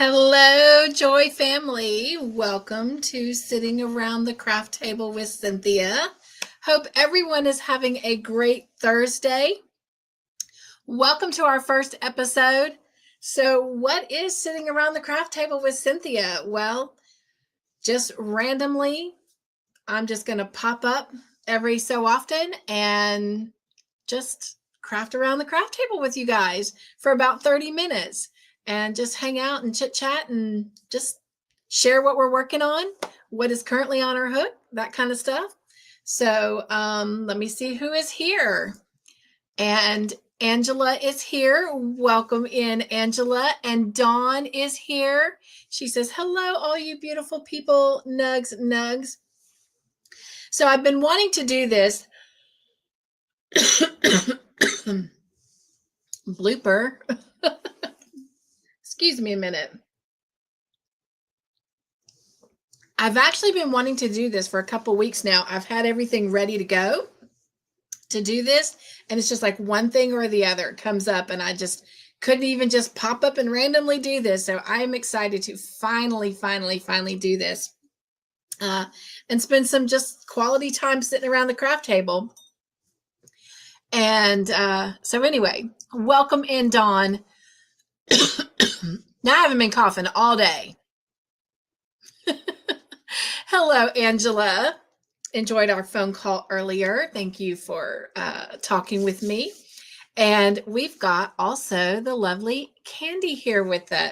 Hello, Joy family. Welcome to Sitting Around the Craft Table with Cynthia. Hope everyone is having a great Thursday. Welcome to our first episode. So, what is Sitting Around the Craft Table with Cynthia? Well, just randomly, I'm just going to pop up every so often and just craft around the craft table with you guys for about 30 minutes and just hang out and chit chat and just share what we're working on, what is currently on our hook, that kind of stuff. So let me see who is here. And Angela is here. Welcome in, Angela. And Dawn is here. She says, hello, all you beautiful people, nugs. So I've been wanting to do this. Blooper. Excuse me a minute. I've actually been wanting to do this for a couple weeks now. I've had everything ready to go to do this, and it's just like one thing or the other comes up, and I just couldn't even just pop up and randomly do this. So I'm excited to finally do this and spend some just quality time sitting around the craft table. And so anyway, welcome in, Dawn. Now I haven't been coughing all day. Hello, Angela. Enjoyed our phone call earlier. Thank you for talking with me. And we've got also the lovely Candy here with us.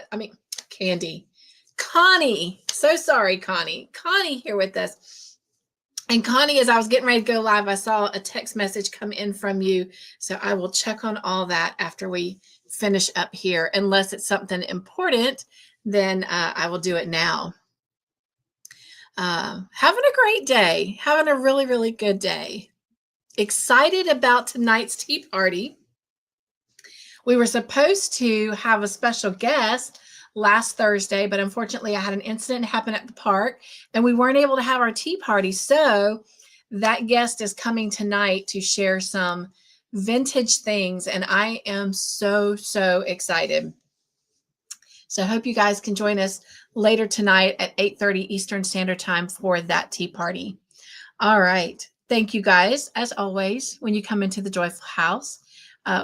Connie. So sorry, Connie. Connie here with us. And Connie, as I was getting ready to go live, I saw a text message come in from you. So I will check on all that after we finish up here. Unless it's something important, then I will do it now. Having a great day. Having a really good day. Excited about tonight's tea party. We were supposed to have a special guest last Thursday, but unfortunately I had an incident happen at the park and we weren't able to have our tea party. So that guest is coming tonight to share some vintage things, and I am so excited. So I hope you guys can join us later tonight at 8:30 Eastern Standard Time for that tea party. All right. Thank you guys, as always, when you come into the Joyful House,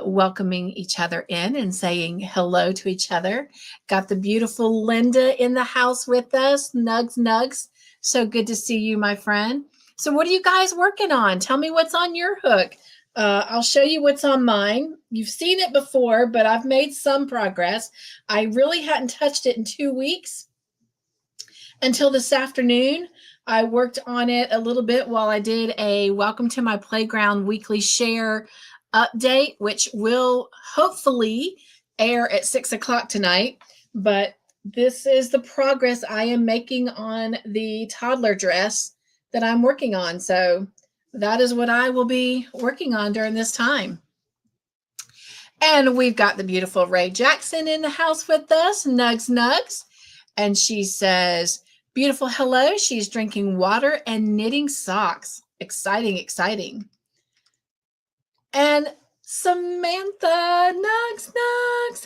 welcoming each other in and saying hello to each other. Got the beautiful Linda in the house with us. Nugs. So good to see you, my friend. So what are you guys working on? Tell me what's on your hook. I'll show you what's on mine. You've seen it before, but I've made some progress. I really hadn't touched it in 2 weeks until this afternoon. I worked on it a little bit while I did a Welcome to My Playground weekly share update, which will hopefully air at 6 o'clock tonight. But this is the progress I am making on the toddler dress that I'm working on. So that is what I will be working on during this time. And we've got the beautiful Ray Jackson in the house with us, Nugs. And she says, beautiful hello. She's drinking water and knitting socks. Exciting. And Samantha, Nugs.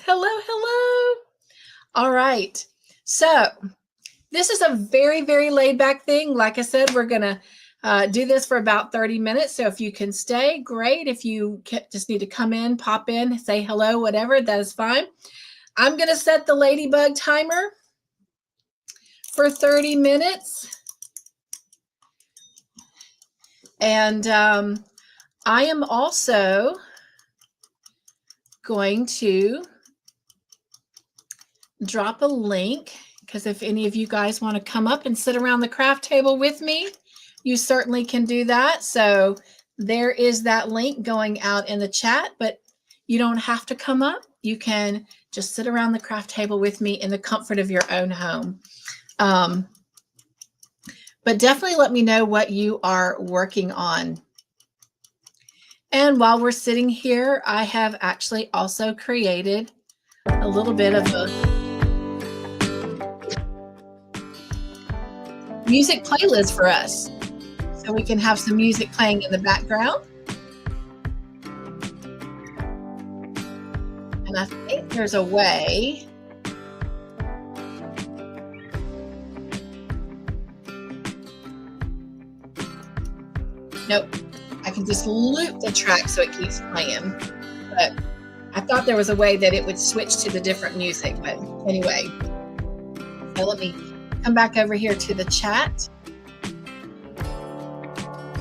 Hello. All right. So this is a very laid back thing. Like I said, we're going to do this for about 30 minutes. So if you can stay, great. If you just need to come in, pop in, say hello, whatever, that is fine. I'm going to set the ladybug timer for 30 minutes. And I am also going to drop a link, because if any of you guys want to come up and sit around the craft table with me, you certainly can do that. So there is that link going out in the chat, but you don't have to come up. You can just sit around the craft table with me in the comfort of your own home. But definitely let me know what you are working on. And while we're sitting here, I have actually also created a little bit of a music playlist for us, so we can have some music playing in the background. And I think there's a way Nope. I can just loop the track so it keeps playing. But I thought there was a way that it would switch to the different music. But anyway, so let me come back over here to the chat.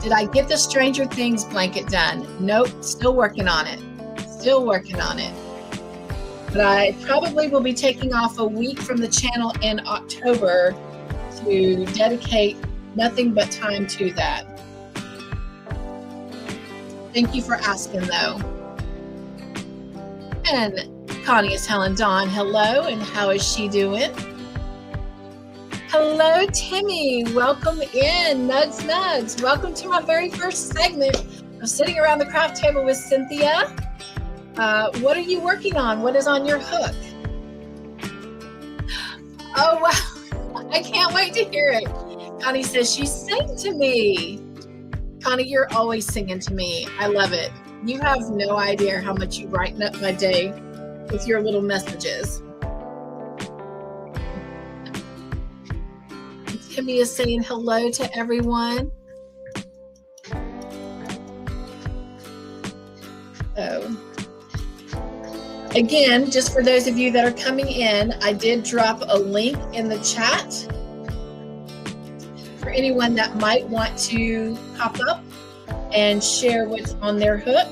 Did I get the Stranger Things blanket done? Nope. Still working on it. Still working on it. But I probably will be taking off a week from the channel in October to dedicate nothing but time to that. Thank you for asking, though. And Connie is telling Dawn hello, and how is she doing? Hello, Timmy. Welcome in. Nugs, nugs. Welcome to my very first segment of Sitting Around the Craft Table with Cynthia. What are you working on? What is on your hook? Oh, wow. I can't wait to hear it. Connie says she sang to me. Connie, you're always singing to me. I love it. You have no idea how much you brighten up my day with your little messages. Timmy is saying hello to everyone. So, again, just for those of you that are coming in, I did drop a link in the chat for anyone that might want to pop up and share what's on their hook.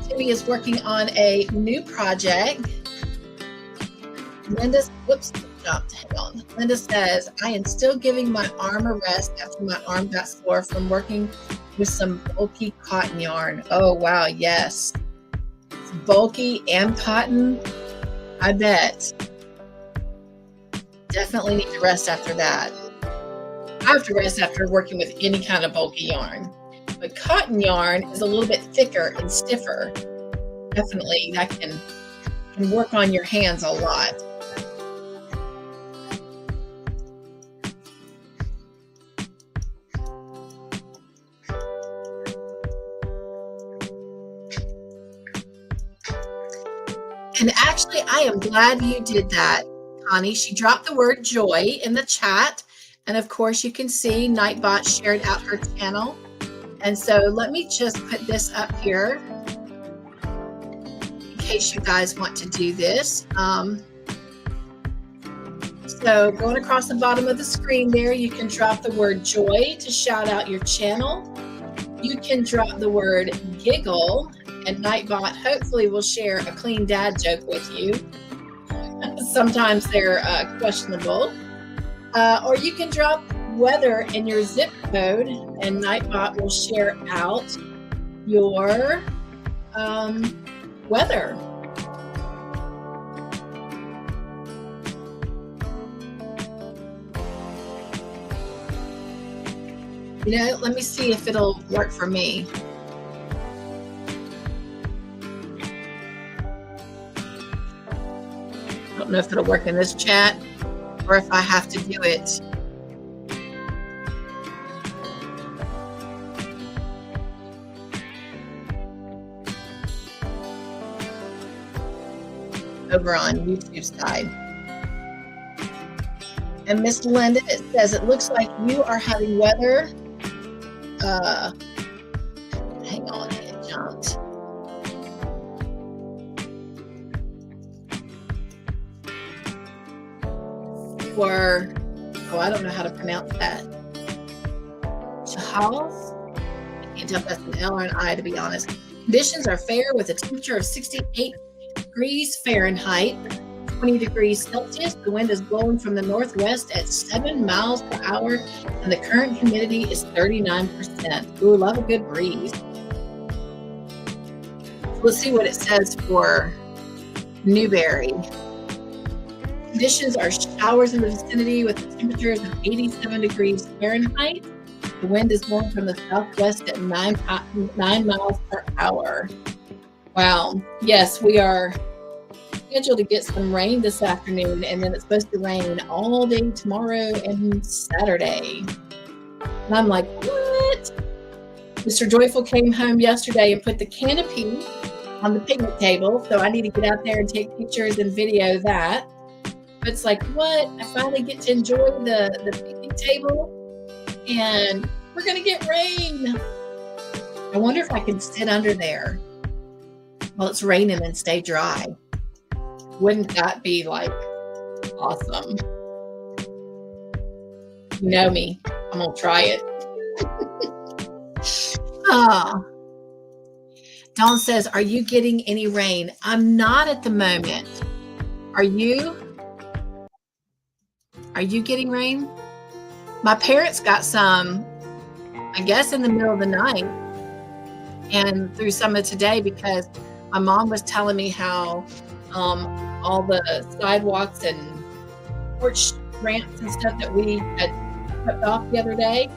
Timmy is working on a new project. Linda, whoops, jumped. Hang on. Linda says, I am still giving my arm a rest after my arm got sore from working with some bulky cotton yarn. Oh, wow, yes. It's bulky and cotton, I bet. Definitely need to rest after that. I have to rest after working with any kind of bulky yarn. But cotton yarn is a little bit thicker and stiffer. Definitely, that can work on your hands a lot. And actually, I am glad you did that, Connie. She dropped the word joy in the chat. And of course, you can see Nightbot shared out her channel. And so let me just put this up here in case you guys want to do this. So going across the bottom of the screen there, you can drop the word joy to shout out your channel. You can drop the word giggle, and Nightbot hopefully will share a clean dad joke with you. Sometimes they're questionable. Or you can drop weather in your zip code, and Nightbot will share out your weather. You know, let me see if it'll work for me. I don't know if it'll work in this chat or if I have to do it over on YouTube side. And Miss Linda, it says it looks like you are having weather. Hang on, it jumped. For, oh, I don't know how to pronounce that. Chahals? I can't tell if that's an L or an I, to be honest. Conditions are fair with a temperature of 68 degrees Fahrenheit, 20 degrees Celsius. The wind is blowing from the northwest at 7 miles per hour, and the current humidity is 39%. Ooh, love a good breeze. Let's see what it says for Newberry. Conditions are showers in the vicinity with temperatures of 87 degrees Fahrenheit. The wind is blowing from the southwest at 9 miles per hour. Wow. Yes, we are scheduled to get some rain this afternoon, and then it's supposed to rain all day tomorrow and Saturday. And I'm like, what? Mr. Joyful came home yesterday and put the canopy on the picnic table, so I need to get out there and take pictures and video that. But it's like, what? I finally get to enjoy the picnic table, and We're going to get rain. I wonder if I can sit under there while it's raining and stay dry. Wouldn't that be like awesome? You know me. I'm going to try it. Dawn says, are you getting any rain? I'm not at the moment. Are you? Are you getting rain? My parents got some, I guess, in the middle of the night and through some of today, because my mom was telling me how all the sidewalks and porch ramps and stuff that we had swept off the other day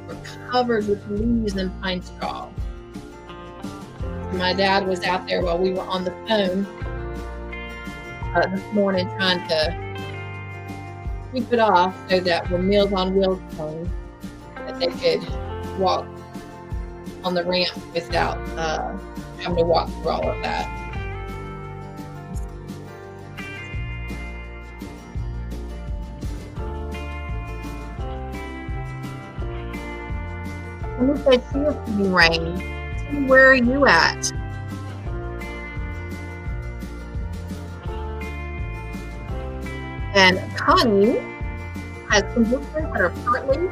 were covered with leaves and pine straw. My dad was out there while we were on the phone this morning trying to keep it off so that when Meals on Wheels came, that they could walk on the ramp without having to walk through all of that. Let me say, she is getting rain. Where are you at? And Connie has conditions that are partly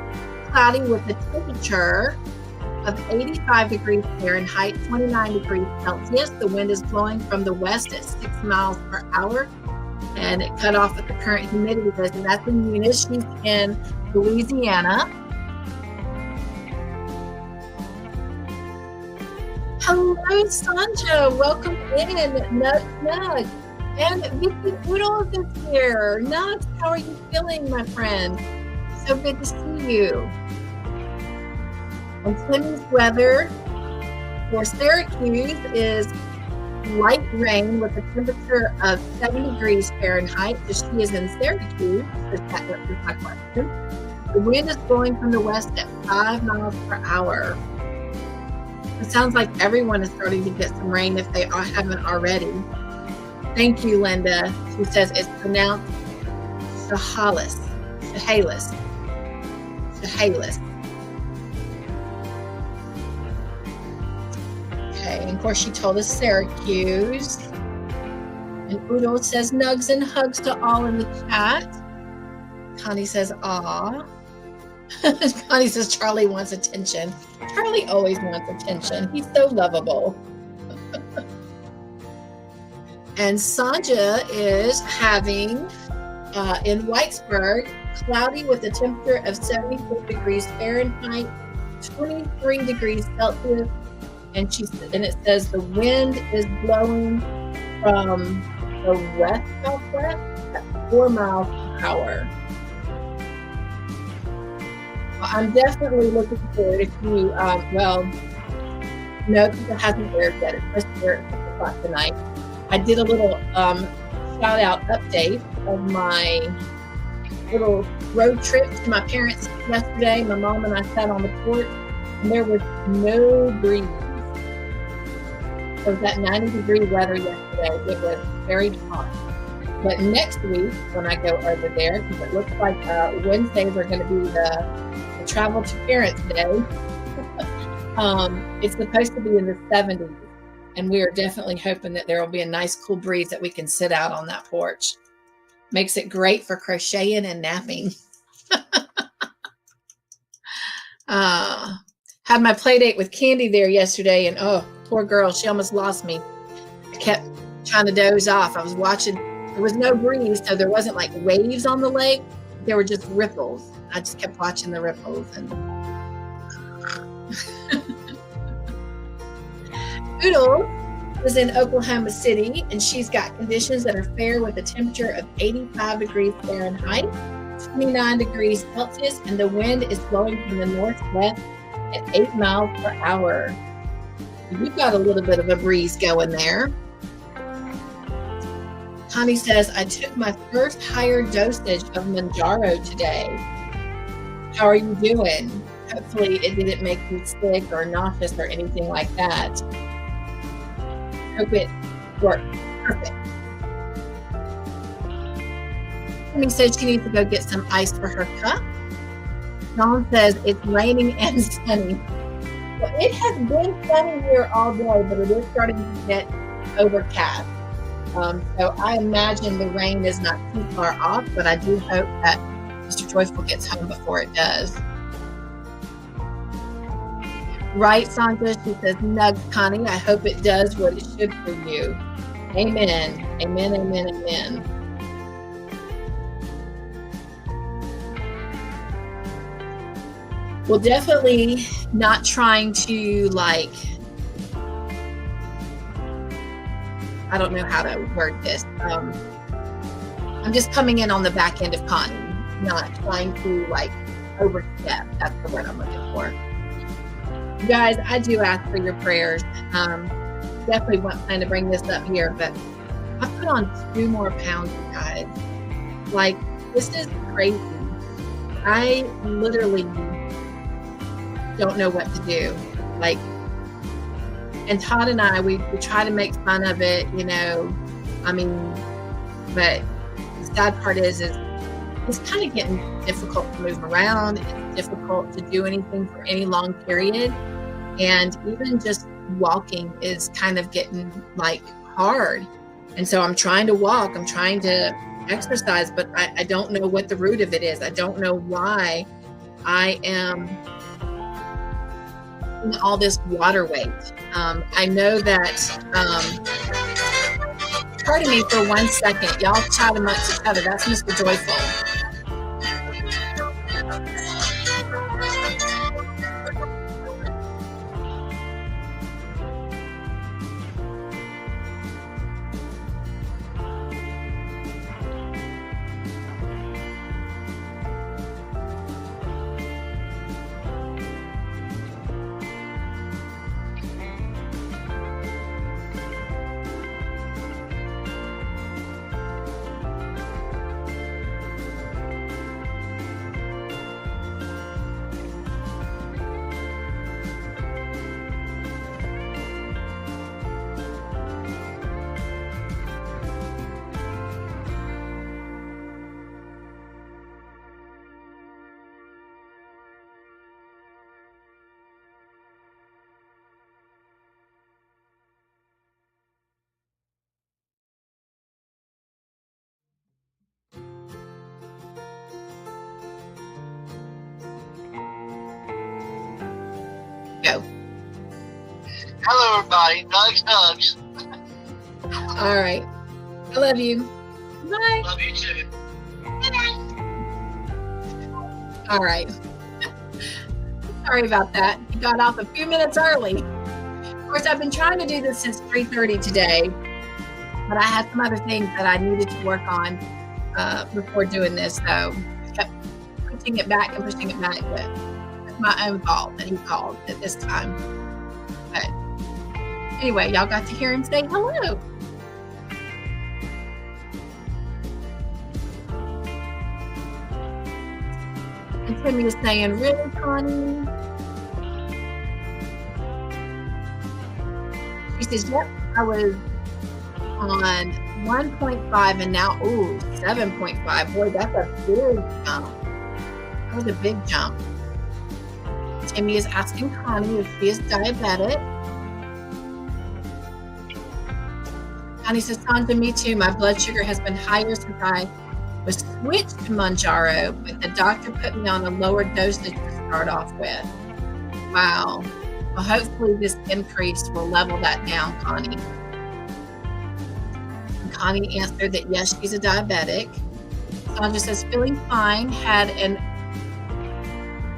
cloudy with a temperature of 85 degrees Fahrenheit, 29 degrees Celsius. The wind is blowing from the west at 6 miles per hour. And it cut off at the current humidity list. And that's in Eunice. She's in Louisiana. Hello, Sanja. Welcome in. Nug. And Vicky Poodles is here. Nug, how are you feeling, my friend? So good to see you. And Timmy's weather for Syracuse is light rain with a temperature of 7 degrees Fahrenheit. So she is in Syracuse. That answers my question. The wind is blowing from the west at 5 miles per hour. It sounds like everyone is starting to get some rain if they haven't already. Thank you, Linda. She says it's pronounced Chehalis. Okay, and of course she told us Syracuse. And Udo says nugs and hugs to all in the chat. Connie says, aw. Connie says Charlie wants attention. Charlie always wants attention. He's so lovable. And Sanja is having, in Whitesburg, cloudy with a temperature of 74 degrees Fahrenheit, 23 degrees Celsius. And it says the wind is blowing from the west-southwest at 4 miles per hour. I'm definitely looking forward if you, no, because it hasn't aired yet. It's supposed to air at 6 o'clock tonight. I did a little shout-out update of my little road trip to my parents yesterday. My mom and I sat on the porch, and there was no breeze. It was that 90-degree weather yesterday. It was very hot. But next week, when I go over there, because it looks like Wednesdays are going to be the Travel to Parents Day, it's supposed to be in the 70s. And we are definitely hoping that there will be a nice cool breeze that we can sit out on that porch. Makes it great for crocheting and napping. Had my play date with Candy there yesterday, and oh, poor girl, she almost lost me. I kept trying to doze off. I was watching, there was no breeze, so there wasn't like waves on the lake. There were just ripples. I just kept watching the ripples. And Oodle is in Oklahoma City, and she's got conditions that are fair with a temperature of 85 degrees Fahrenheit, 29 degrees Celsius, and the wind is blowing from the northwest at 8 miles per hour. You've got a little bit of a breeze going there. Connie says, I took my first higher dosage of Manjaro today. How are you doing? Hopefully it didn't make you sick or nauseous or anything like that. Hope it worked. Perfect. Amy said she needs to go get some ice for her cup. Dawn says it's raining and sunny. Well, it has been sunny here all day, but it is starting to get overcast. So I imagine the rain is not too far off, but I do hope that Mr. Joyful gets home before it does. Right, Sandra? She says, nugs, Connie. I hope it does what it should for you. Amen. Amen, amen, amen. Well, definitely not trying to, like, I don't know how to word this. I'm just coming in on the back end of Connie, not trying to, like, overstep. That's the word I'm looking for. You guys, I do ask for your prayers. Definitely want plan to bring this up here, but I put on 2 more pounds, you guys. Like, this is crazy. I literally don't know what to do. Like, and Todd and I, we try to make fun of it, you know. I mean, but the sad part is it's kind of getting difficult to move around. It's difficult to do anything for any long period. And even just walking is kind of getting, like, hard. And so I'm trying to walk. I'm trying to exercise, but I don't know what the root of it is. I don't know why I am in all this water weight. I know that, pardon me for 1 second. Y'all chat amongst each other. That's Mr. Joyful. Go. Hello, everybody. Nugs, nugs. All right. I love you. Bye. Love you too. All right. Sorry about that. You got off a few minutes early. Of course, I've been trying to do this since 3:30 today, but I had some other things that I needed to work on before doing this, so I kept pushing it back and pushing it back, but it's my own fault that he called at this time. But anyway, y'all got to hear him say hello. And Timmy is saying, really, Connie? She says, yep, I was on 1.5 and now, 7.5. Boy, that's a big jump. That was a big jump. Timmy is asking Connie if she is diabetic. Connie says, Sandra, me too. My blood sugar has been higher since I was switched to Mounjaro, but the doctor put me on a lower dosage to start off with. Wow. Well, hopefully this increase will level that down, Connie. And Connie answered that yes, she's a diabetic. Sandra says, feeling fine, had an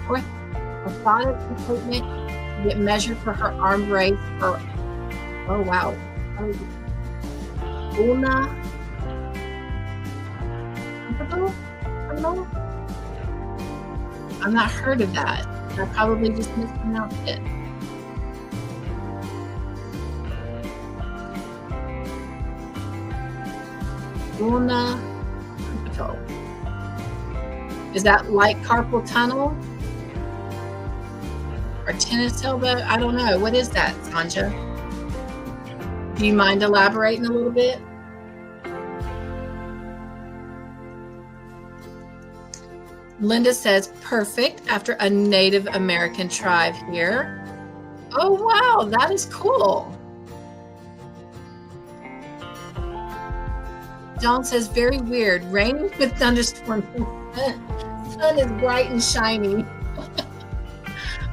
orthotic appointment to get measured for her arm brace for, oh wow, ulna. I've not heard of that. I probably just mispronounced it. Ulna. Is that like carpal tunnel? Or tennis elbow? I don't know. What is that, Sanja? Do you mind elaborating a little bit? Linda says, perfect after a Native American tribe here. Oh, wow, that is cool. Dawn says, very weird. Rain with thunderstorms. Sun is bright and shiny.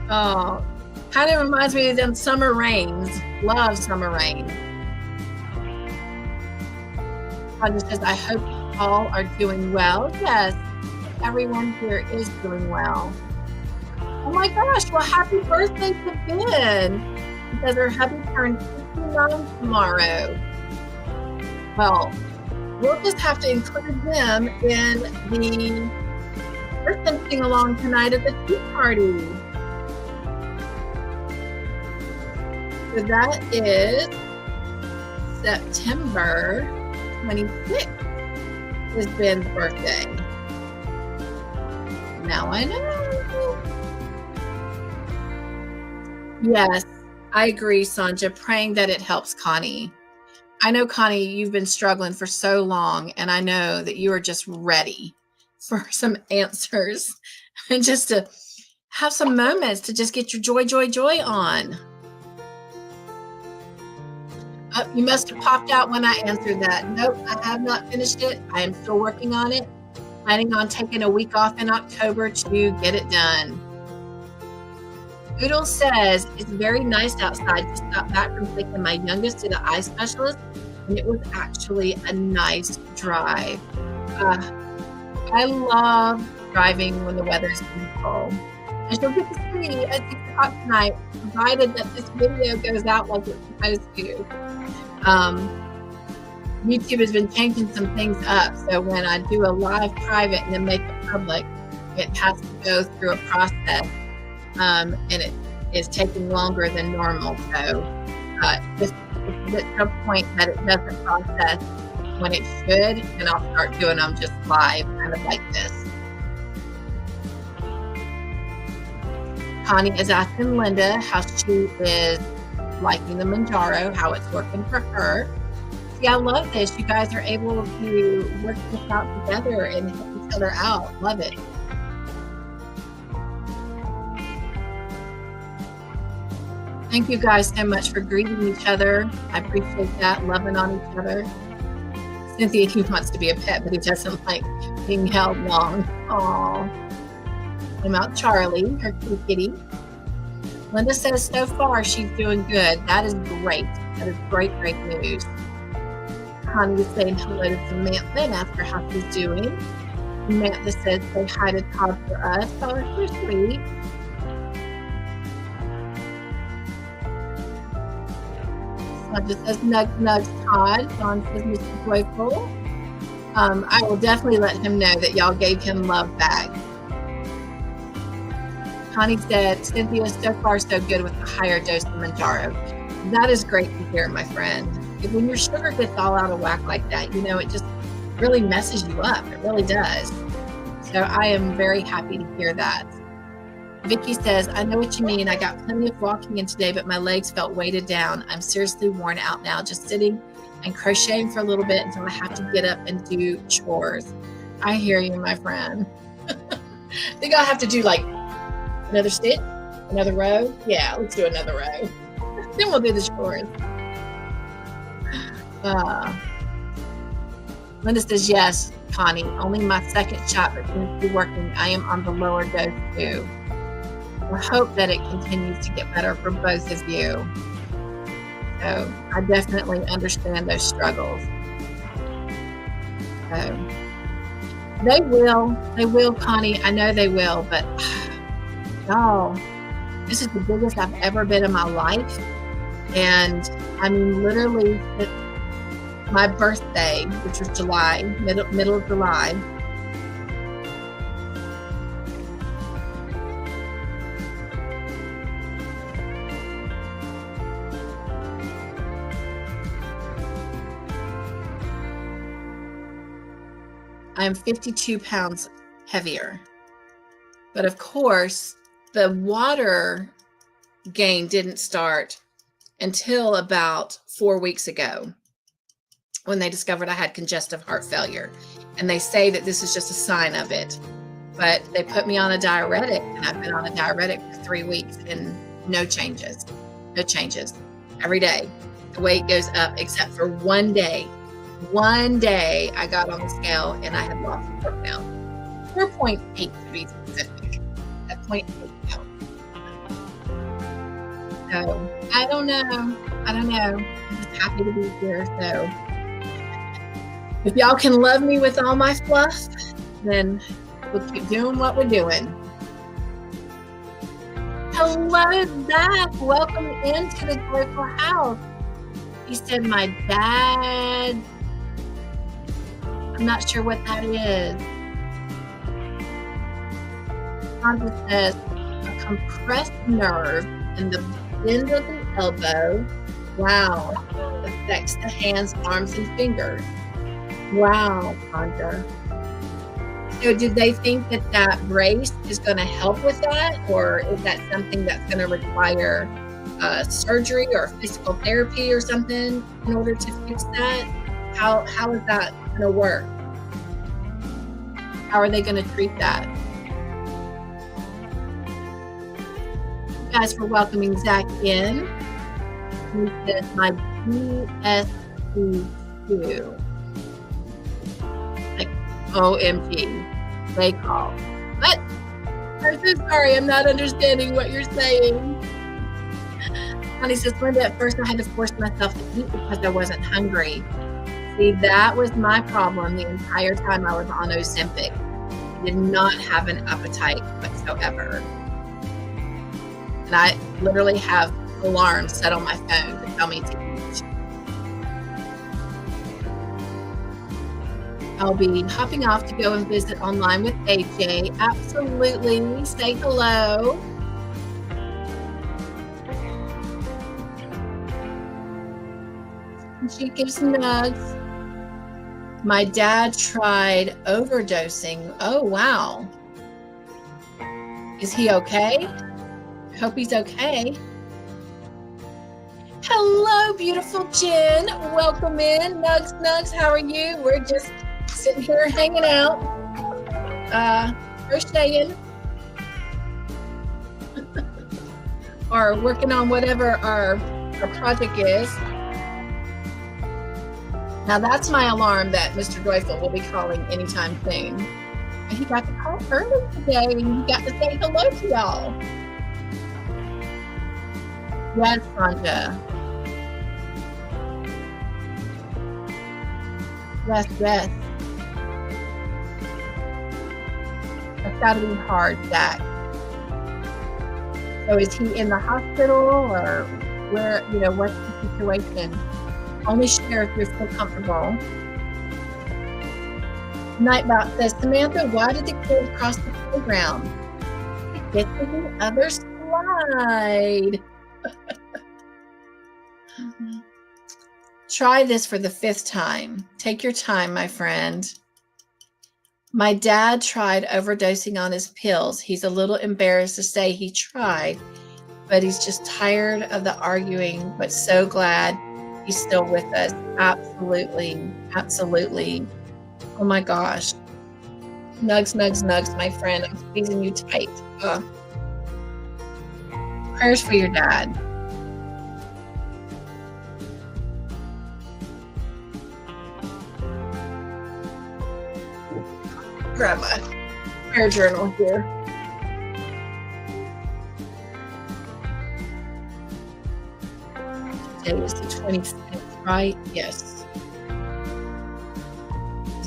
Oh, kind of reminds me of them summer rains. Love summer rain. Roger says, I hope you all are doing well. Yes, everyone here is doing well. Oh my gosh, well, happy birthday to Ben. Because her hubby turns 59 tomorrow. Well, we'll just have to include them in the birthday sing-along tonight at the tea party. So that is September 26th is Ben's birthday. Now I know. Yes, I agree, Sanja. Praying that it helps Connie. I know, Connie, you've been struggling for so long, and I know that you are just ready for some answers and just to have some moments to just get your joy on. Oh, you must have popped out when I answered that. Nope, I have not finished it. I am still working on it. Planning on taking a week off in October to get it done. Oodle says, it's very nice outside. Just got back from taking my youngest to the eye specialist, and it was actually a nice drive. I love driving when the weather's beautiful. And you'll get to see at 6 o'clock tonight, provided that this video goes out like it's supposed to. YouTube has been changing some things up, so when I do a live private and then make it public, it has to go through a process, and it is taking longer than normal. So just it's at a point that it doesn't process when it should, and I'll start doing them just live, kind of like this. Connie is asking Linda how she is liking the Manjaro, how it's working for her. See, I love this. You guys are able to work this out together and help each other out. Love it. Thank you guys so much for greeting each other. I appreciate that, loving on each other. Cynthia, he wants to be a pet, but he doesn't like being held long. Aww. I'm out Charlie, her kitty. Linda says so far she's doing good. That is great. That is great news. Connie is saying hello to Samantha and ask her how she's doing. Samantha says say hi to Todd for us. Oh, it's so sweet. Sanja says nugs, Todd. Dawn says Mr. Joyful. I will definitely let him know that y'all gave him love back. Connie said, Cynthia, so far so good with the higher dose of Manjaro. That is great to hear, my friend. When your sugar gets all out of whack like that, you know, it just really messes you up. It really does. So I am very happy to hear that. Vicky says, I know what you mean. I got plenty of walking in today, but my legs felt weighted down. I'm seriously worn out now, just sitting and crocheting for a little bit until I have to get up and do chores. I hear you, my friend. I think I'll have to do like another stitch, another row. Yeah, let's do another row. Then we'll do the chores. Linda says, yes, Connie, only my second shot, but seems to be working. I am on the lower dose too. I hope that it continues to get better for both of you. So I definitely understand those struggles. So they will, Connie. I know they will, but y'all, this is the biggest I've ever been in my life. And I mean, literally, my birthday, which was July, middle of July. I'm 52 pounds heavier. But of course, the water gain didn't start until about 4 weeks ago when they discovered I had congestive heart failure. And they say that this is just a sign of it. but they put me on a diuretic, and I've been on a diuretic for 3 weeks and no changes. No changes. Every day, the weight goes up except for one day. One day I got on the scale and I had lost 4 pounds. 4.8 to be specific. At 0.8 pounds. So I don't know. I'm just happy to be here. So if y'all can love me with all my fluff, then we'll keep doing what we're doing. Hello, Zach. Welcome into the joyful house. He said, my dad. I'm not sure what that is. Sandra says, a compressed nerve in the bend of the elbow. Wow. Affects the hands, arms, and fingers. Wow, Sandra. So did they think that that brace is going to help with that? Or is that something that's going to require surgery or physical therapy or something in order to fix that? How is that going to work? How are they going to treat that? You guys for welcoming Zach in. He says, my GSP2. Like, OMG. They call. What? I'm so sorry. I'm not understanding what you're saying. Honey says, Linda, at first I had to force myself to eat because I wasn't hungry. See, that was my problem the entire time I was on Ozempic. I did not have an appetite whatsoever. And I literally have alarms set on my phone to tell me to eat. I'll be hopping off to go and visit online with AJ. Absolutely. Say hello. And she gives nugs. My dad tried overdosing. Oh, wow. Is he okay? I hope he's okay. Hello, beautiful Jen. Welcome in. Nugs, how are you? We're just sitting here hanging out, crocheting, or working on whatever our project is. Now that's my alarm that Mr. Joyful will be calling anytime soon. And he got to call early today and he got to say hello to y'all. Yes, Sandra. Yes. That's got to be hard, Zach. So is he in the hospital or where, what's the situation? Only share if you're still comfortable. Nightbot says, Samantha, why did the kid cross the playground? To get to the other slide. Try this for the 5th time. Take your time, my friend. My dad tried overdosing on his pills. He's a little embarrassed to say he tried, but he's just tired of the arguing, but so glad he's still with us. Absolutely. Oh my gosh. Nugs, my friend. I'm squeezing you tight. Prayers for your dad. Grab my prayer journal here. Today is the 26th, right? Yes.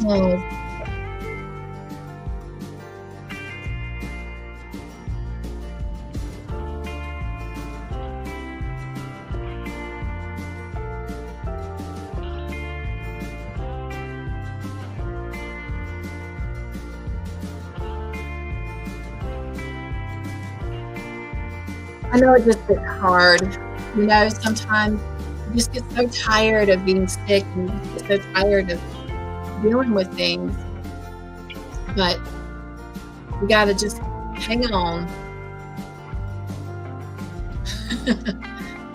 Oh. I know it just gets hard. Sometimes you just get so tired of being sick and you just get so tired of dealing with things. But you got to just hang on.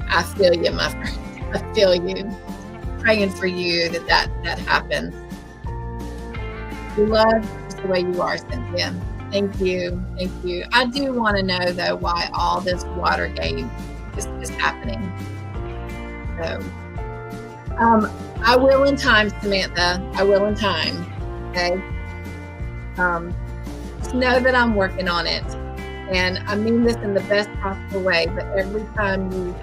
I feel you, my friend. I feel you. Praying for you that happens. You love just the way you are, Cynthia. Thank you. Thank you. I do want to know, though, why all this Watergate is happening. So, I will in time, Samantha. I will in time. Okay. Just know that I'm working on it. And I mean this in the best possible way, but every time you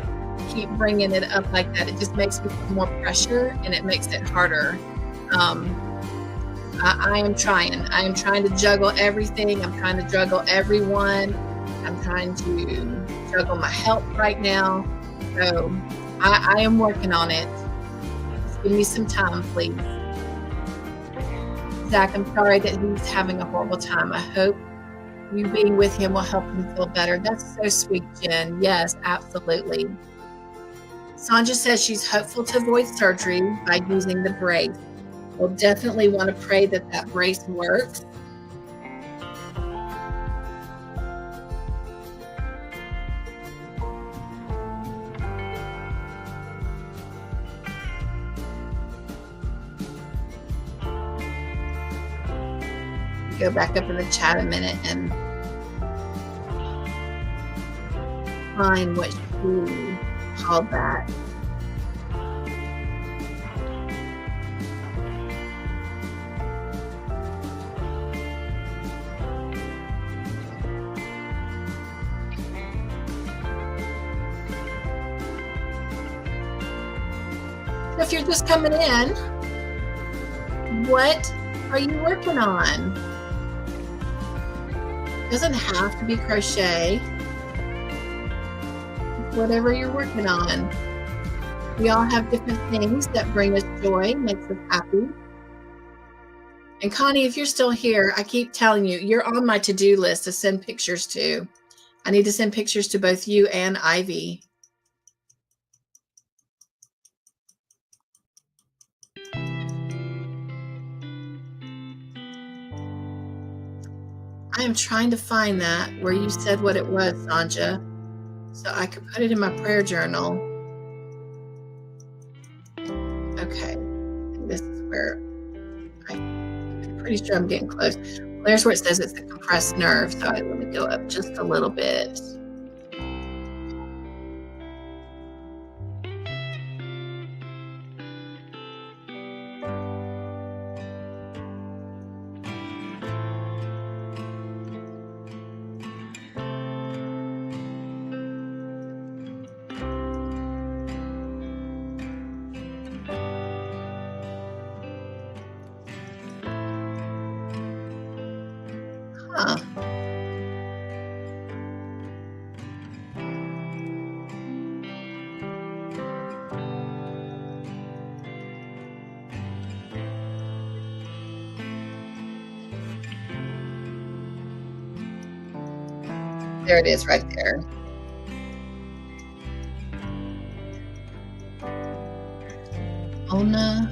keep bringing it up like that, it just makes me feel more pressure and it makes it harder. I am trying. I am trying to juggle everything. I'm trying to juggle everyone. I'm trying to juggle my health right now. So I am working on it. Just give me some time, please. Zach, I'm sorry that he's having a horrible time. I hope you being with him will help him feel better. That's so sweet, Jen. Yes, absolutely. Sandra says she's hopeful to avoid surgery by using the brace. We'll definitely want to pray that that brace works. Go back up in the chat a minute and find what she called that. If you're just coming in, what are you working on? It doesn't have to be crochet. Whatever you're working on. We all have different things that bring us joy, makes us happy. And Connie, if you're still here, I keep telling you, you're on my to-do list to send pictures to. I need to send pictures to both you and Ivy. I am trying to find that where you said what it was, Sanja, so I could put it in my prayer journal. Okay, this is where I'm pretty sure I'm getting close. There's where it says it's the compressed nerve, so let me go up just a little bit. Huh. There it is right there. Ona.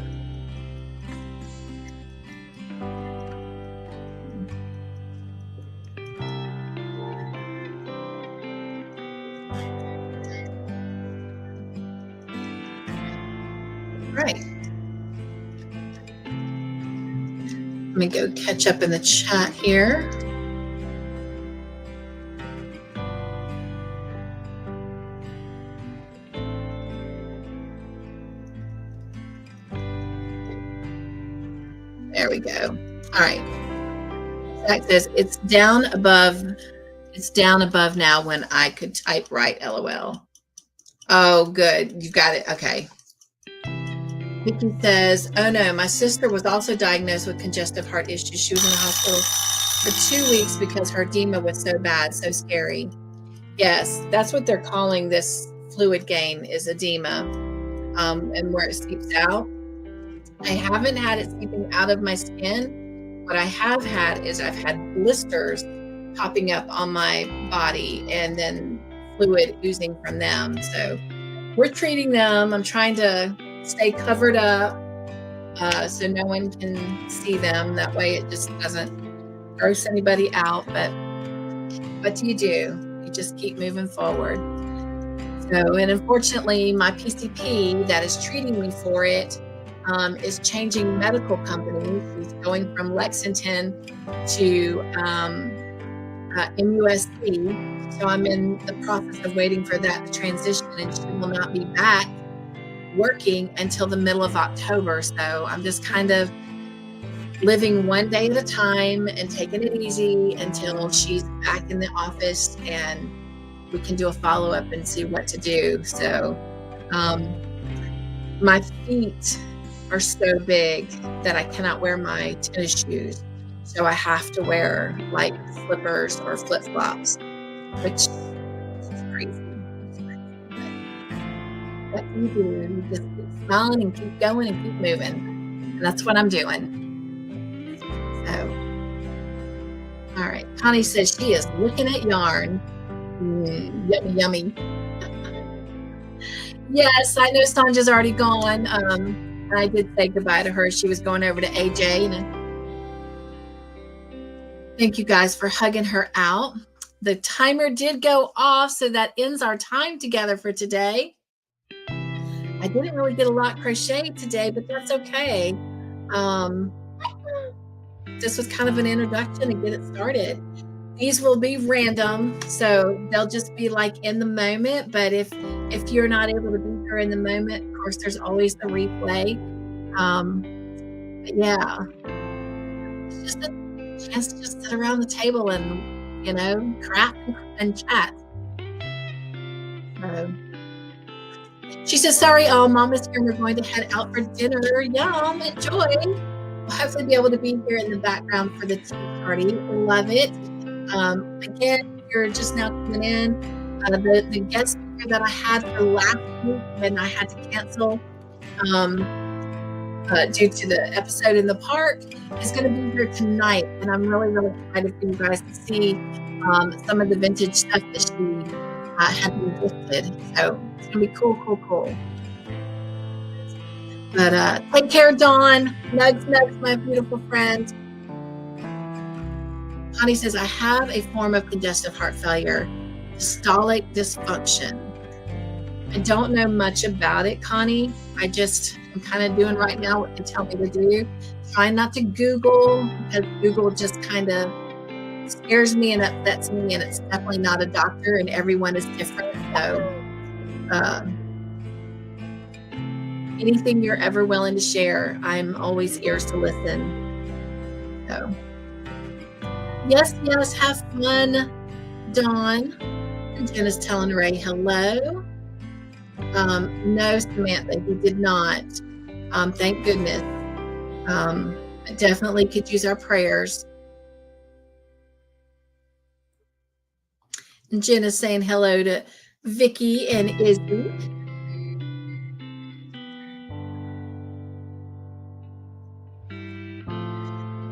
Right. Let me go catch up in the chat here. There we go. All right. Zach says it's down above. It's down above now when I could type right, LOL. Oh, good. You've got it. Okay. Vicky says, oh no, my sister was also diagnosed with congestive heart issues. She was in the hospital for 2 weeks because her edema was so bad, so scary. Yes, that's what they're calling this fluid gain, is edema, and where it seeps out. I haven't had it seeping out of my skin. What I have had is I've had blisters popping up on my body and then fluid oozing from them. So we're treating them. I'm trying to stay covered up so no one can see them. That way it just doesn't gross anybody out. But what do? You just keep moving forward. So, and unfortunately, my PCP that is treating me for it is changing medical companies. He's going from Lexington to MUSC. So I'm in the process of waiting for that to transition, and she will not be back working until the middle of October. So I'm just kind of living one day at a time and taking it easy until she's back in the office and we can do a follow-up and see what to do. So my feet are so big that I cannot wear my tennis shoes. So I have to wear like slippers or flip-flops, which is crazy. What do you do? You just keep smiling and keep going and keep moving. And that's what I'm doing. So, all right. Connie says she is looking at yarn. Yummy, yummy. Yes, I know Sanja's already gone. I did say goodbye to her. She was going over to AJ. And thank you guys for hugging her out. The timer did go off, so that ends our time together for today. I didn't really get a lot crocheted today, but that's okay. This was kind of an introduction to get it started. These will be random, so they'll just be like in the moment. But if you're not able to be here in the moment, of course, there's always the replay. But yeah, it's just a chance to just sit around the table and, craft and chat. So she says, sorry, Mama's here. We're going to head out for dinner. Yum, enjoy. We'll hopefully be able to be here in the background for the tea party. Love it. Again, if you're just now coming in, the guest speaker that I had for last week when I had to cancel due to the episode in the park is going to be here tonight. And I'm really, really excited for you guys to see some of the vintage stuff that she had been gifted. So it's going to be cool. But take care, Dawn. Nugs, my beautiful friend. Connie says, I have a form of congestive heart failure, systolic dysfunction. I don't know much about it, Connie. I'm kind of doing right now what they tell me to do. Try not to Google, because Google just kind of scares me and upsets me, and it's definitely not a doctor, and everyone is different. So anything you're ever willing to share, I'm always ears to listen. So yes, have fun, Dawn. And Jenna's telling Ray hello. No, Samantha, he did not. Thank goodness. Definitely could use our prayers. And Jenna's saying hello to Vicky and Izzy.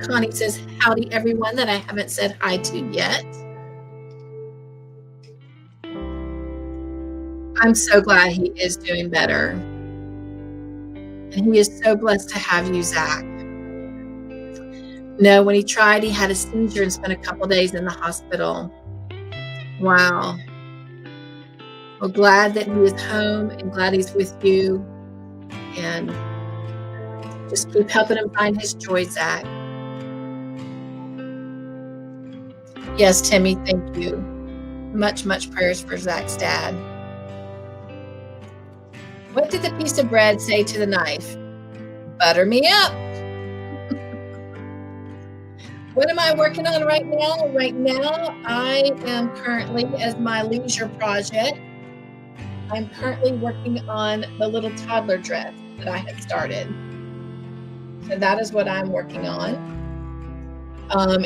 Connie says, howdy, everyone that I haven't said hi to yet. I'm so glad he is doing better. And he is so blessed to have you, Zach. No, when he tried, he had a seizure and spent a couple days in the hospital. Wow. Well, glad that he is home and glad he's with you. And just keep helping him find his joy, Zach. Yes, Timmy, thank you. Much prayers for Zach's dad. What did the piece of bread say to the knife? Butter me up. What am I working on right now? Right now, I am currently, as my leisure project, I'm currently working on the little toddler dress that I had started. So that is what I'm working on.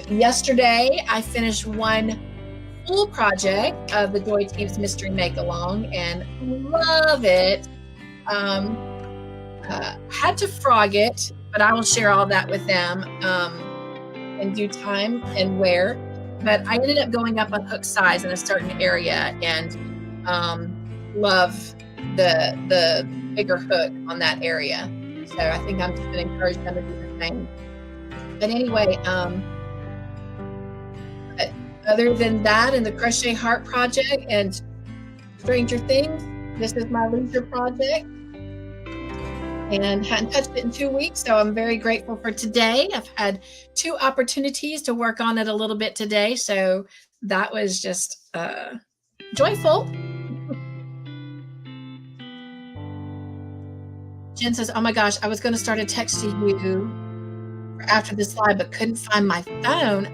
Yesterday, I finished one full project of the Joy Team's Mystery Make-Along and love it. Had to frog it, but I will share all that with them in due time and where. But I ended up going up on hook size in a certain area and love the bigger hook on that area. So I think I'm just going to encourage them to do the same. But anyway, other than that and the Crochet Heart Project and Stranger Things, this is my leisure project. And hadn't touched it in 2 weeks, so I'm very grateful for today. I've had 2 opportunities to work on it a little bit today, so that was just joyful. Jen says, oh my gosh, I was going to start a text to you after this live, but couldn't find my phone.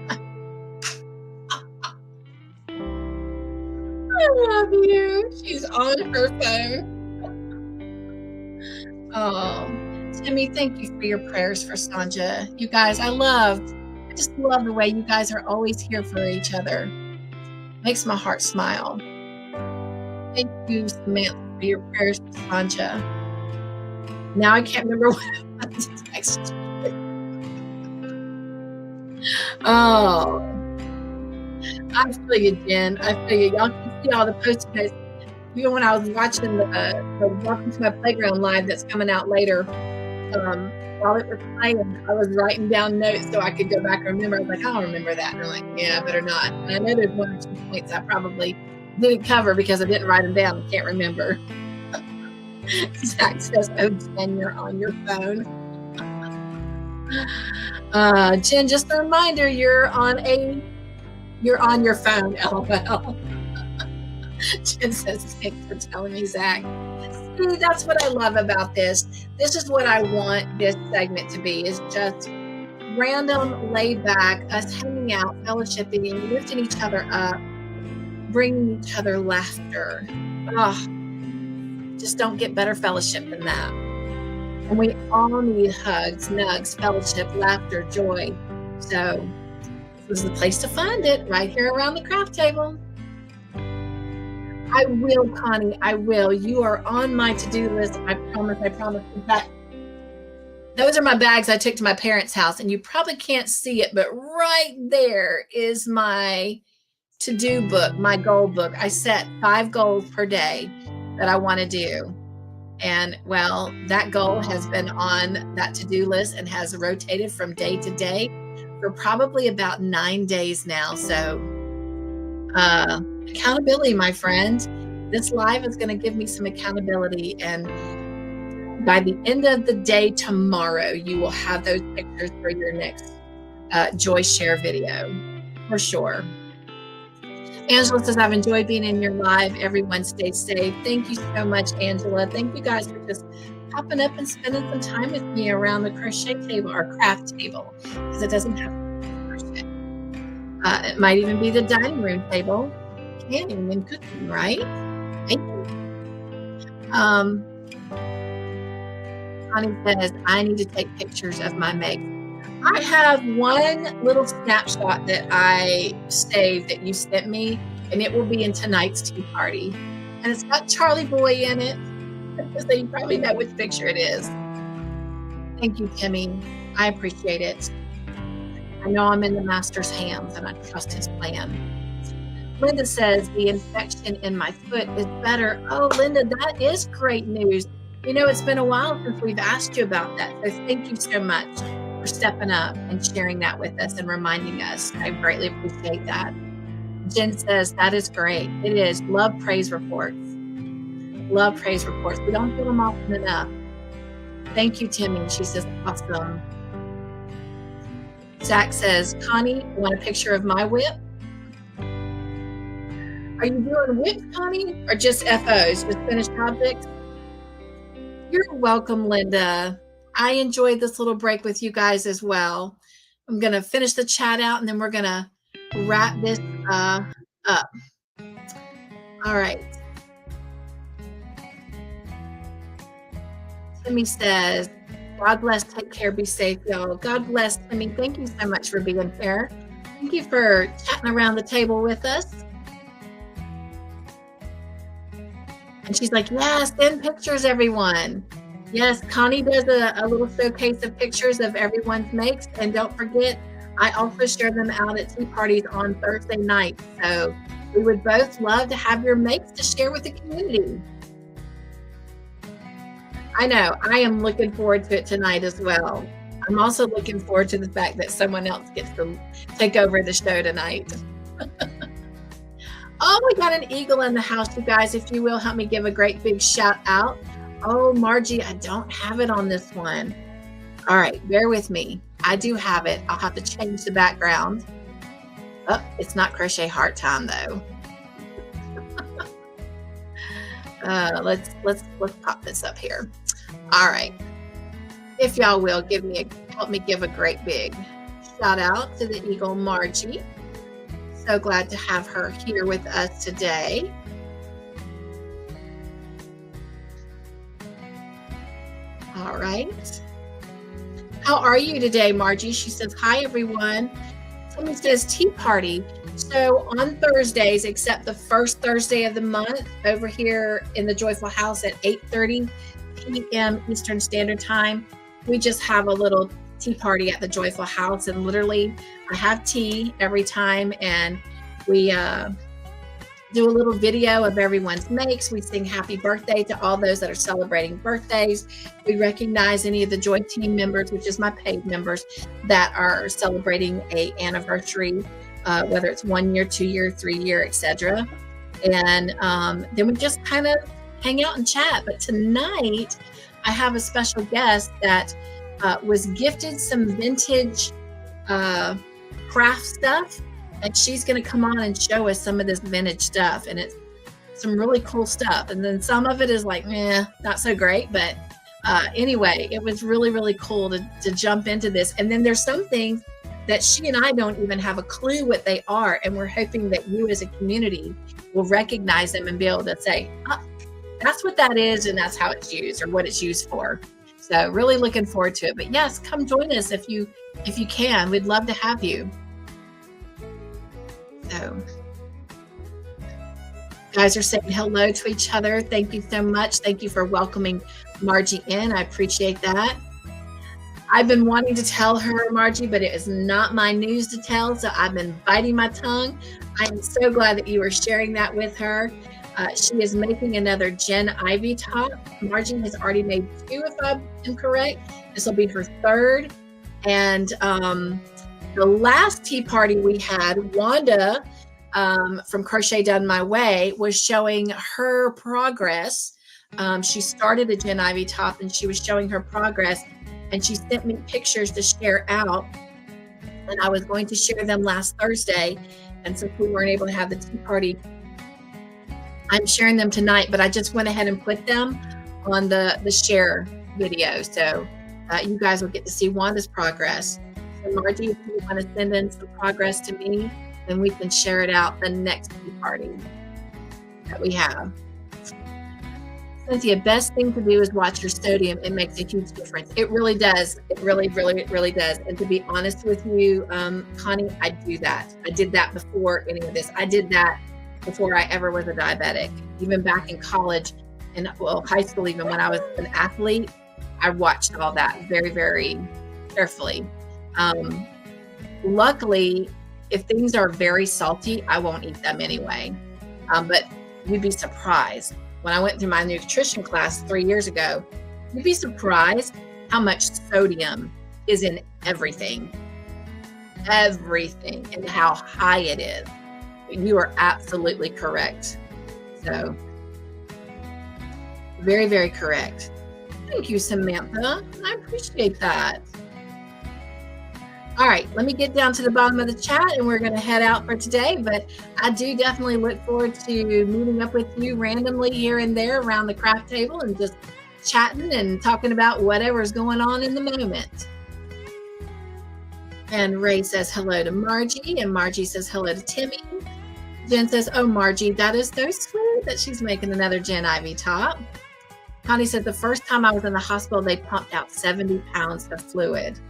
I love you. She's on her phone. Oh, Timmy, thank you for your prayers for Sanja. You guys, I just love the way you guys are always here for each other. Makes my heart smile. Thank you, Samantha, for your prayers for Sanja. Now I can't remember what I wanted to text you. Oh, I feel you, Jen. I feel you. Y'all can see all the posts. Even when I was watching the Welcome to My Playground live that's coming out later, while it was playing, I was writing down notes so I could go back and remember. I was like, I don't remember that. And I'm like, yeah, I better not. And I know there's 1 or 2 points I probably didn't cover because I didn't write them down. I can't remember. Zach says, oh, Jen, you're on your phone. Jen, just a reminder, you're on your phone, LOL. Jen says, thanks for telling me, Zach. See, that's what I love about this. This is what I want this segment to be, is just random, laid back, us hanging out, fellowshipping, lifting each other up, bringing each other laughter. Just don't get better fellowship than that. And we all need hugs, nugs, fellowship, laughter, joy. So this was the place to find it, right here around the craft table. I will, Connie, I will. You are on my to-do list. I promise. In fact, those are my bags I took to my parents' house, and you probably can't see it, but right there is my to-do book, my goal book. I set 5 goals per day that I want to do. And well, that goal has been on that to-do list and has rotated from day to day for probably about 9 days now. So accountability, my friend. This live is going to give me some accountability. And by the end of the day tomorrow, you will have those pictures for your next Joy Share video for sure. Angela says, I've enjoyed being in your live. Everyone stay safe. Thank you so much, Angela. Thank you guys for just popping up and spending some time with me around the crochet table or craft table, because it doesn't have to be crochet. It might even be the dining room table. Canning and cooking, right? Thank you. Connie says, I need to take pictures of my makes. I have one little snapshot that I saved that you sent me, and it will be in tonight's tea party. And it's got Charlie Boy in it, so you probably know which picture it is. Thank you, Timmy. I appreciate it. I know I'm in the master's hands, and I trust his plan. Linda says, the infection in my foot is better. Oh, Linda, that is great news. You know, it's been a while since we've asked you about that, so thank you so much for stepping up and sharing that with us and reminding us. I greatly appreciate that. Jen says, that is great. It is. Love praise reports. Love praise reports. We don't get them often enough. Thank you, Timmy. She says, awesome. Zach says, Connie, you want a picture of my whip? Are you doing whips, Connie, or just FOs, just finished objects? You're welcome, Linda. I enjoyed this little break with you guys as well. I'm going to finish the chat out, and then we're going to wrap this up. All right. Timmy says, God bless, take care, be safe, y'all. God bless, Timmy. Thank you so much for being here. Thank you for chatting around the table with us. And she's like, yeah, send pictures, everyone. Yes, Connie does a little showcase of pictures of everyone's makes. And don't forget, I also share them out at tea parties on Thursday night. So we would both love to have your makes to share with the community. I know, I am looking forward to it tonight as well. I'm also looking forward to the fact that someone else gets to take over the show tonight. Oh, we got an eagle in the house, you guys. If you will, help me give a great big shout out. Oh, Margie, I don't have it on this one. All right, bear with me. I do have it. I'll have to change the background. Oh, it's not crochet heart time though. Let's pop this up here. All right. If y'all will help me give a great big shout out to the Eagle Margie. So glad to have her here with us today. All right. How are you today, Margie? She says, hi, everyone. Someone says tea party. So on Thursdays, except the first Thursday of the month, over here in the Joyful House at 8:30 p.m. Eastern Standard Time, we just have a little tea party at the Joyful House. And literally, I have tea every time, and we do a little video of everyone's makes. We sing happy birthday to all those that are celebrating birthdays. We recognize any of the Joy team members, which is my paid members, that are celebrating a anniversary, whether it's 1 year, 2 year, 3 year, etc. And then we just kind of hang out and chat. But tonight, I have a special guest that was gifted some vintage craft stuff. And she's going to come on and show us some of this vintage stuff. And it's some really cool stuff. And then some of it is like, not so great. But anyway, it was really, really cool to jump into this. And then there's some things that she and I don't even have a clue what they are. And we're hoping that you as a community will recognize them and be able to say, oh, that's what that is. And that's how it's used or what it's used for. So really looking forward to it. But yes, come join us if you can. We'd love to have you. So, guys are saying hello to each other. Thank you so much. Thank you for welcoming Margie in. I appreciate that. I've been wanting to tell her, Margie, but it is not my news to tell, so I've been biting my tongue. I am so glad that you are sharing that with her. She is making another Jen Ivy top. Margie has already made 2, if I'm correct. This will be her 3rd. And the last tea party we had, Wanda from Crochet Done My Way was showing her progress. She started a Jen Ivy top and she was showing her progress, and she sent me pictures to share out, and I was going to share them last Thursday. And since we weren't able to have the tea party, I'm sharing them tonight, but I just went ahead and put them on the share video. So you guys will get to see Wanda's progress. So Margie, if you want to send in some progress to me, then we can share it out the next tea party that we have. Cynthia, best thing to do is watch your sodium. It makes a huge difference. It really does. It really, really, really does. And to be honest with you, Connie, I do that. I did that before any of this. I did that before I ever was a diabetic. Even back in college and high school, even when I was an athlete, I watched all that very, very carefully. Luckily, if things are very salty, I won't eat them anyway. But you'd be surprised. When I went through my nutrition class 3 years ago, you'd be surprised how much sodium is in everything, and how high it is. You are absolutely correct. So, very, very correct. Thank you, Samantha. I appreciate that. All right, let me get down to the bottom of the chat and we're going to head out for today. But I do definitely look forward to meeting up with you randomly here and there around the craft table and just chatting and talking about whatever's going on in the moment. And Ray says hello to Margie, and Margie says hello to Timmy. Jen says, oh, Margie, that is so sweet that she's making another Jen Ivy top. Connie said, the first time I was in the hospital, they pumped out 70 pounds of fluid.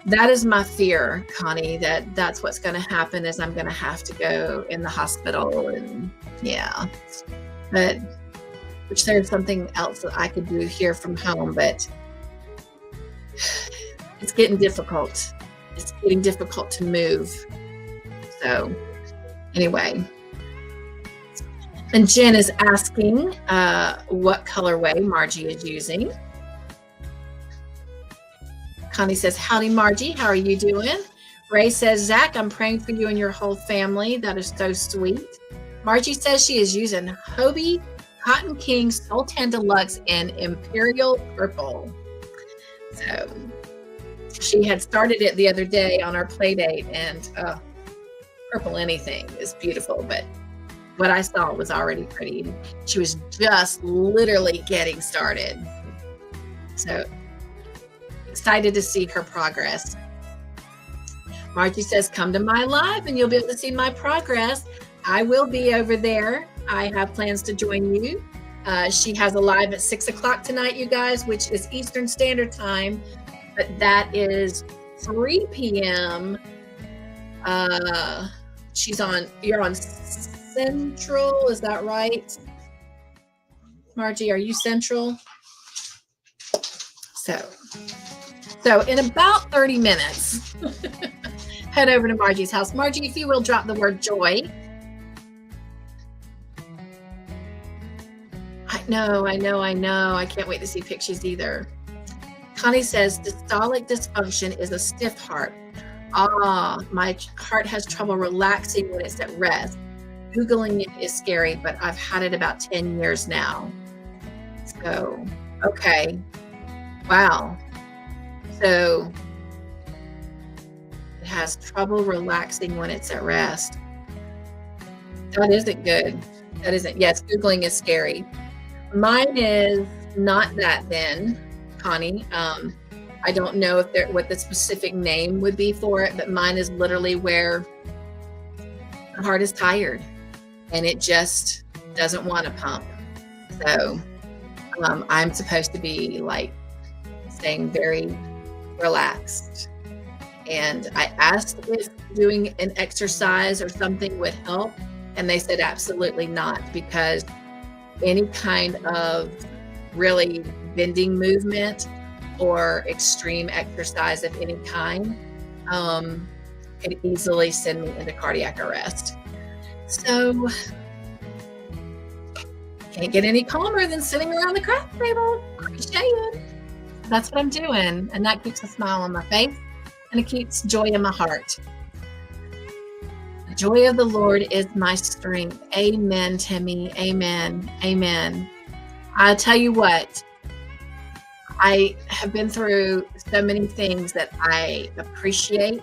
That is my fear, Connie, that's what's going to happen is I'm going to have to go in the hospital. And yeah, but which there's something else that I could do here from home, but it's getting difficult. It's getting difficult to move. So anyway, and Jen is asking what colorway Margie is using. Connie says, howdy, Margie. How are you doing? Ray says, Zach, I'm praying for you and your whole family. That is so sweet. Margie says she is using Hobie Cotton King Sultan Deluxe in Imperial Purple. So she had started it the other day on our play date, and purple anything is beautiful, but what I saw was already pretty. She was just literally getting started. So excited to see her progress. Margie says, come to my live and you'll be able to see my progress. I will be over there. I have plans to join you. She has a live at 6 o'clock tonight, you guys, which is Eastern Standard Time, but that is 3 p.m. You're on Central, is that right? Margie, are you Central? So in about 30 minutes, head over to Margie's house. Margie, if you will drop the word joy. I know. I can't wait to see pictures either. Connie says, systolic dysfunction is a stiff heart. My heart has trouble relaxing when it's at rest. Googling it is scary, but I've had it about 10 years now. So, okay. Wow. So it has trouble relaxing when it's at rest. That isn't good. That isn't. Yes, Googling is scary. Mine is not that then, Connie. I don't know what the specific name would be for it, but mine is literally where the heart is tired and it just doesn't want to pump. So I'm supposed to be like staying very relaxed. And I asked if doing an exercise or something would help, and they said absolutely not, because any kind of really bending movement or extreme exercise of any kind could easily send me into cardiac arrest. So can't get any calmer than sitting around the craft table. That's what I'm doing, and that keeps a smile on my face and it keeps joy in my heart. The joy of the Lord is my strength. Amen, Timmy. Amen. I'll tell you what, I have been through so many things that I appreciate.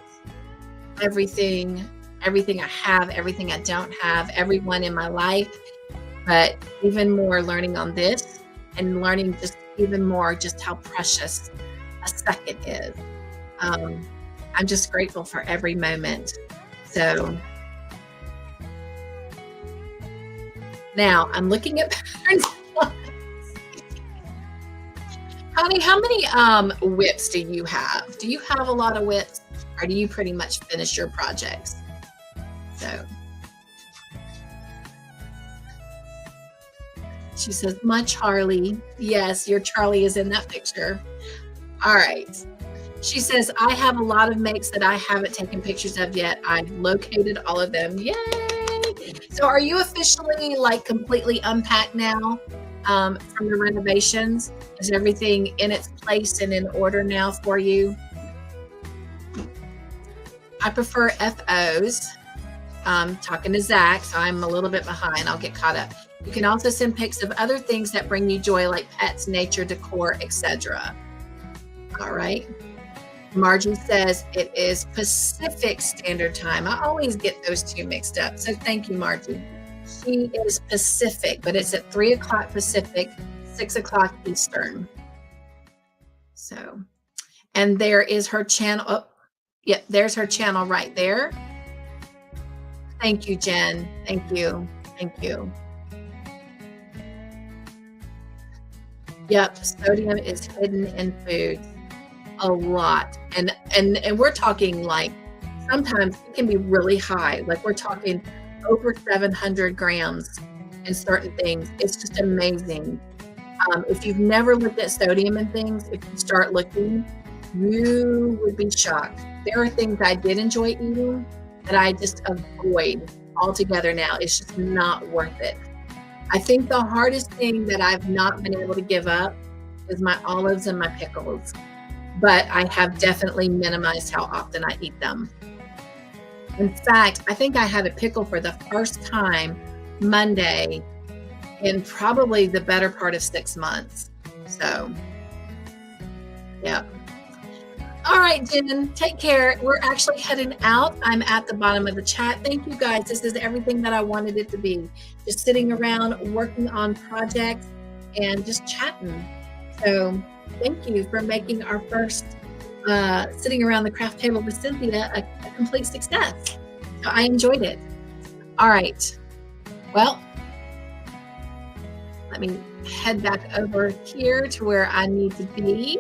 Everything I have, everything I don't have, everyone in my life, but even more learning on this and learning just even more just how precious a second is. I'm just grateful for every moment. So now I'm looking at patterns. Honey, how many whips do you have? Do you have a lot of whips, or do you pretty much finish your projects? So she says, my Charlie. Yes, your Charlie is in that picture. All right. She says, I have a lot of makes that I haven't taken pictures of yet. I've located all of them. Yay! So are you officially like completely unpacked now from the renovations? Is everything in its place and in order now for you? I prefer FOs. Talking to Zach, so I'm a little bit behind. I'll get caught up. You can also send pics of other things that bring you joy, like pets, nature, decor, etc. All right. Margie says it is Pacific Standard Time. I always get those two mixed up. So thank you, Margie. She is Pacific, but it's at 3 o'clock Pacific, 6 o'clock Eastern. So, and there is her channel. Oh, yep, there's her channel right there. Thank you, Jen. Thank you. Yep, sodium is hidden in foods a lot. And we're talking like sometimes it can be really high. Like we're talking over 700 grams in certain things. It's just amazing. If you've never looked at sodium in things, if you start looking, you would be shocked. There are things I did enjoy eating that I just avoid altogether now. It's just not worth it. I think the hardest thing that I've not been able to give up is my olives and my pickles, but I have definitely minimized how often I eat them. In fact, I think I had a pickle for the first time Monday in probably the better part of 6 months. So, yeah. All right, Jen, take care. We're actually heading out. I'm at the bottom of the chat. Thank you guys. This is everything that I wanted it to be. Just sitting around working on projects and just chatting. So thank you for making our first sitting around the craft table with Cynthia a complete success. So I enjoyed it. All right. Well, let me head back over here to where I need to be.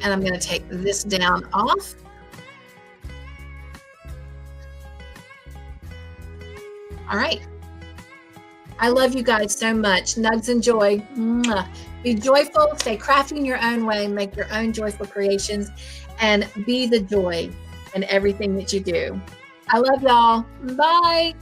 And I'm going to take this down off. All right. I love you guys so much. Nugs and joy. Mwah. Be joyful, stay crafty in your own way, make your own joyful creations, and be the joy in everything that you do. I love y'all. Bye.